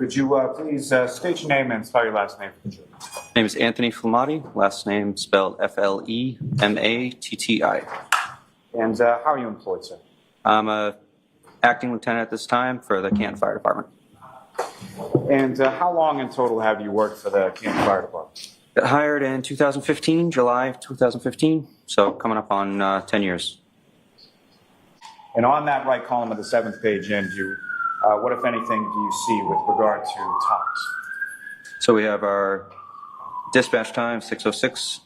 Could you please state your name and spell your last name for the jury? Name is Anthony Flematti, last name spelled Flematti. And how are you employed, sir? I'm a acting lieutenant at this time for the Canton Fire Department. And how long in total have you worked for the Canton Fire Department? Got hired in 2015, July of 2015, so coming up on 10 years. And on that right column of the 7th page in, what, if anything, do you see with regard to times? So we have our dispatch time, 6:06,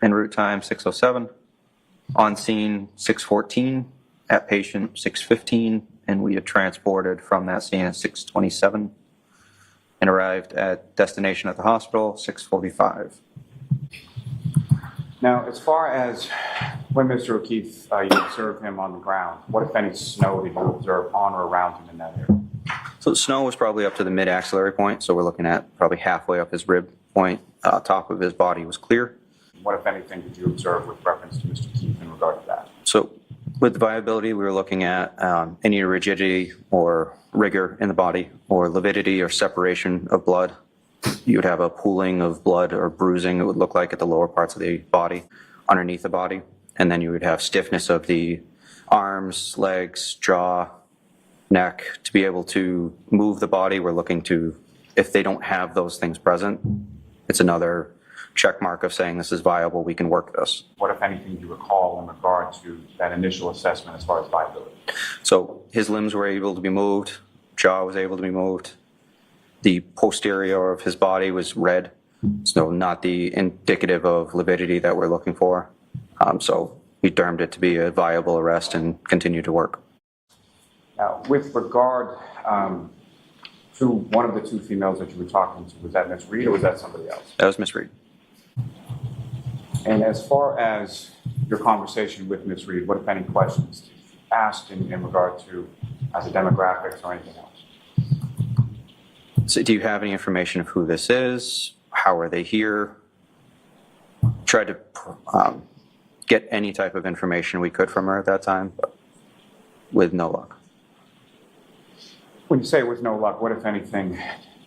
en route time, 6:07, on scene, 6:14, at patient, 6:15, and we had transported from that scene at 6:27 and arrived at destination at the hospital, 6:45. Now, as far as when Mr. O'Keefe, you observed him on the ground, what, if any, snow did you observe on or around him in that area? So the snow was probably up to the mid-axillary point, so we're looking at probably halfway up his rib point. Top of his body was clear. What, if anything, did you observe with reference to Mr. O'Keefe in regard to that? So with the viability, we were looking at any rigidity or rigor in the body, or lividity or separation of blood. You would have a pooling of blood or bruising, it would look like, at the lower parts of the body, underneath the body. And then you would have stiffness of the arms, legs, jaw, neck. To be able to move the body, we're looking to, if they don't have those things present, it's another check mark of saying this is viable, we can work this. What, if anything, do you recall in regard to that initial assessment as far as viability? So his limbs were able to be moved, jaw was able to be moved. The posterior of his body was red, so not the indicative of lividity that we're looking for. So we termed it to be a viable arrest and continue to work. Now, with regard to one of the two females that you were talking to, was that Miss Reed or was that somebody else? That was Miss Reed. And as far as your conversation with Miss Reed, what, if any, questions did you ask in regard to the demographics or anything else? So do you have any information of who this is? How are they here? Tried to get any type of information we could from her at that time, but with no luck. When you say with no luck, what, if anything,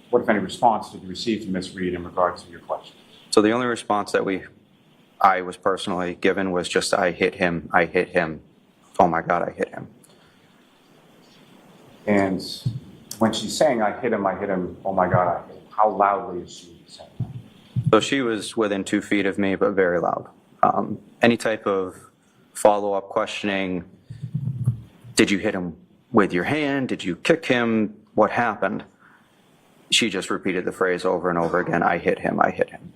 what, if any, response did you receive from Miss Reed in regard to your question? So the only response that I was personally given was just, I hit him, oh my God, I hit him. And when she's saying, I hit him, oh my God, I hit him, how loudly is she saying that? So she was within 2 feet of me, but very loud. Any type of follow-up questioning, did you hit him with your hand? Did you kick him? What happened? She just repeated the phrase over and over again, I hit him, I hit him.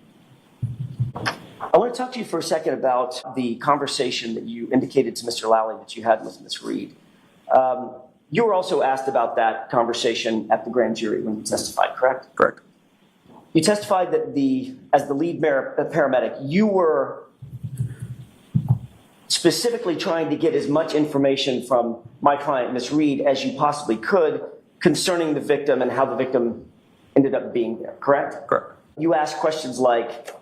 I want to talk to you for a second about the conversation that you indicated to Mr. Lally that you had with Ms. Reed. You were also asked about that conversation at the grand jury when you testified, correct? Correct. You testified that as the lead paramedic, you were specifically trying to get as much information from my client, Ms. Reed, as you possibly could concerning the victim and how the victim ended up being there, correct? Correct. You asked questions like,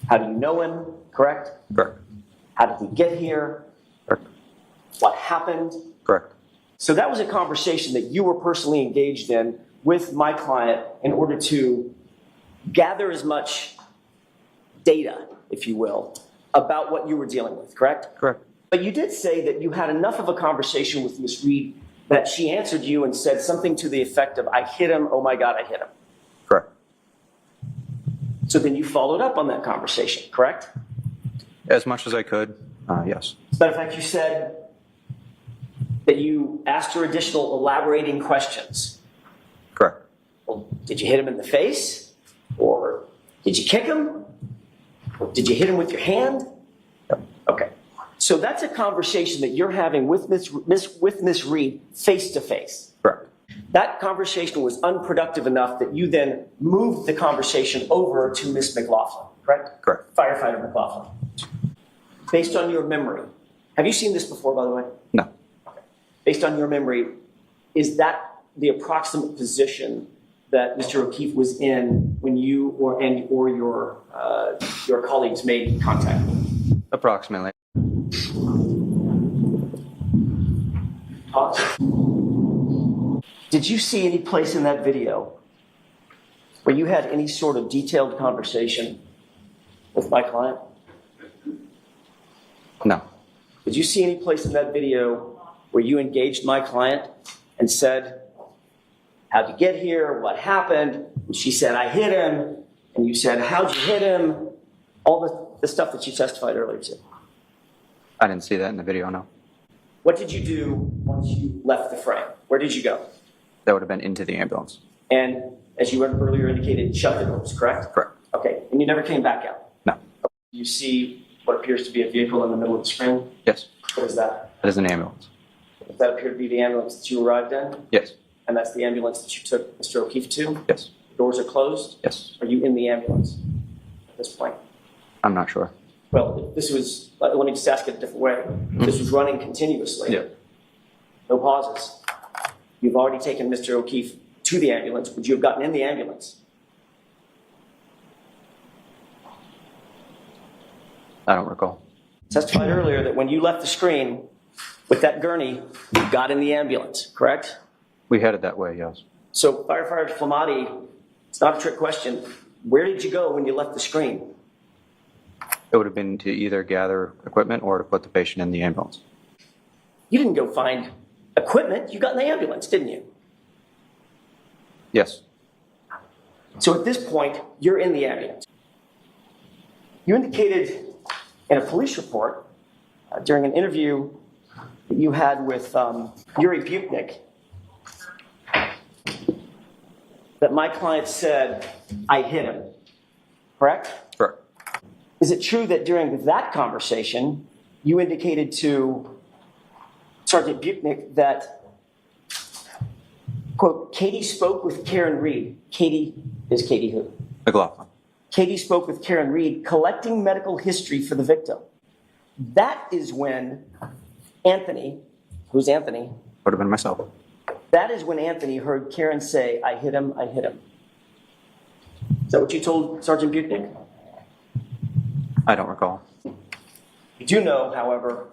how do you know him, correct? Correct. How did he get here? Correct. What happened? Correct. So that was a conversation that you were personally engaged in with my client in order to gather as much data, if you will, about what you were dealing with, correct? Correct. But you did say that you had enough of a conversation with Ms. Reed that she answered you and said something to the effect of, I hit him, oh my God, I hit him. Correct. So then you followed up on that conversation, correct? As much as I could, yes. As a matter of fact, you said that you asked her additional elaborating questions. Correct. Well, did you hit him in the face? Or did you kick him? Or did you hit him with your hand? Yep. Okay. So that's a conversation that you're having with Ms. Reed face to face. Correct. That conversation was unproductive enough that you then moved the conversation over to Ms. McLaughlin, correct? Correct. Firefighter McLaughlin. Based on your memory, have you seen this before, by the way? No. Okay. Based on your memory, is that the approximate position that Mr. O'Keefe was in when you or your colleagues made contact? Approximately. Talk. Did you see any place in that video where you had any sort of detailed conversation with my client? No. Did you see any place in that video where you engaged my client and said, how'd you get here? What happened? And she said, I hit him. And you said, how'd you hit him? All the stuff that you testified earlier to. I didn't see that in the video, no. What did you do once you left the frame? Where did you go? That would have been into the ambulance. And as you earlier indicated, shut the doors, correct? Correct. Okay, and you never came back out? No. You see what appears to be a vehicle in the middle of the screen? Yes. What is that? That is an ambulance. Does that appear to be the ambulance that you arrived in? Yes. And that's the ambulance that you took Mr. O'Keefe to? Yes. Doors are closed? Yes. Are you in the ambulance at this point? I'm not sure. Well, this was, let me just ask it a different way. This was running continuously. Yeah. No pauses. You've already taken Mr. O'Keefe to the ambulance. Would you have gotten in the ambulance? I don't recall. Testified earlier that when you left the screen with that gurney, you got in the ambulance, correct? We headed that way, yes. So, Firefighter Flematti, it's not a trick question. Where did you go when you left the screen? It would have been to either gather equipment or to put the patient in the ambulance. You didn't go find equipment. You got in the ambulance, didn't you? Yes. So at this point, you're in the ambulance. You indicated in a police report during an interview that you had with Yuri Butnik that my client said, I hit him, correct? Correct. Is it true that during that conversation, you indicated to Sergeant Butnik that, quote, Katie spoke with Karen Reed. Katie is Katie who? McLaughlin. Katie spoke with Karen Reed, collecting medical history for the victim. That is when Anthony, who's Anthony? Would have been myself. That is when Anthony heard Karen say, I hit him, I hit him. Is that what you told Sergeant Butnik? I don't recall. You do know, however,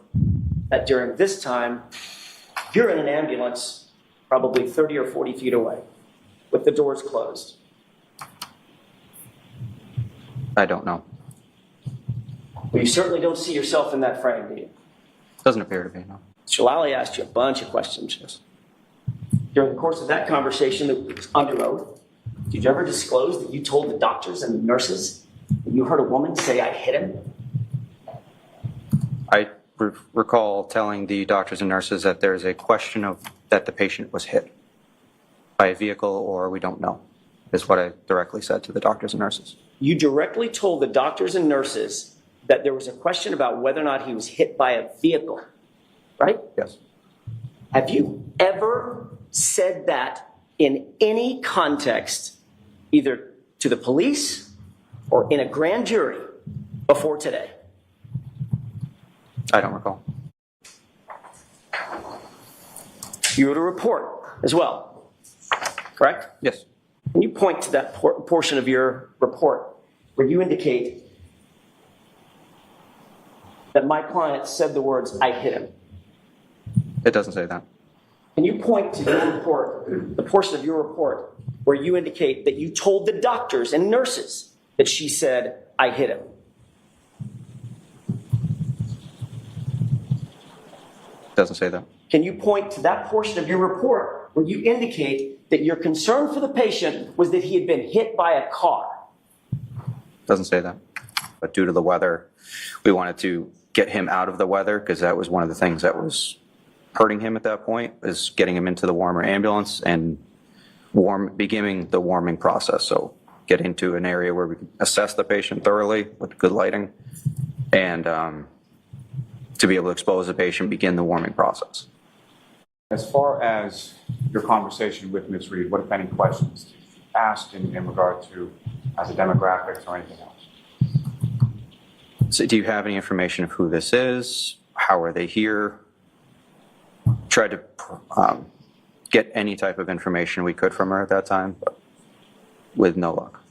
that during this time, you're in an ambulance probably 30 or 40 feet away with the doors closed. I don't know. Well, you certainly don't see yourself in that frame, do you? Doesn't appear to be, no. Shalali asked you a bunch of questions. Yes. During the course of that conversation that was under oath, did you ever disclose that you told the doctors and the nurses that you heard a woman say, I hit him? I recall telling the doctors and nurses that there's a question of that the patient was hit by a vehicle or we don't know, is what I directly said to the doctors and nurses. You directly told the doctors and nurses that there was a question about whether or not he was hit by a vehicle, right? Yes. Have you ever said that in any context, either to the police or in a grand jury before today? I don't recall. You wrote a report as well, correct? Yes. Can you point to that portion of your report where you indicate that my client said the words, I hit him? It doesn't say that. Can you point to your report, the portion of your report, where you indicate that you told the doctors and nurses that she said, I hit him? It doesn't say that. Can you point to that portion of your report where you indicate that your concern for the patient was that he had been hit by a car? Doesn't say that. But due to the weather, we wanted to get him out of the weather because that was one of the things that was hurting him at that point, is getting him into the warmer ambulance and beginning the warming process. So get into an area where we can assess the patient thoroughly with good lighting and to be able to expose the patient, begin the warming process. As far as your conversation with Ms. Reed, what, if any, questions did you ask in regard to the demographics or anything else? So do you have any information of who this is? How are they here? Tried to get any type of information we could from her at that time, but with no luck.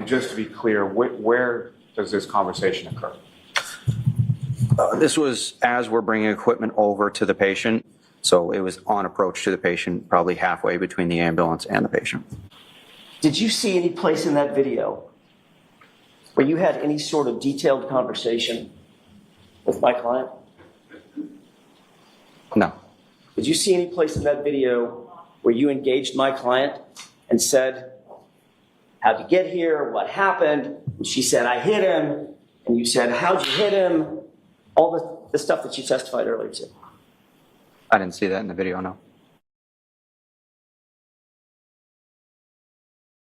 Just to be clear, where does this conversation occur? This was as we're bringing equipment over to the patient. So it was on approach to the patient, probably halfway between the ambulance and the patient. Did you see any place in that video where you had any sort of detailed conversation with my client? No. Did you see any place in that video where you engaged my client and said, how'd you get here? What happened? And she said, I hit him. And you said, how'd you hit him? All the stuff that you testified earlier to. I didn't see that in the video, no.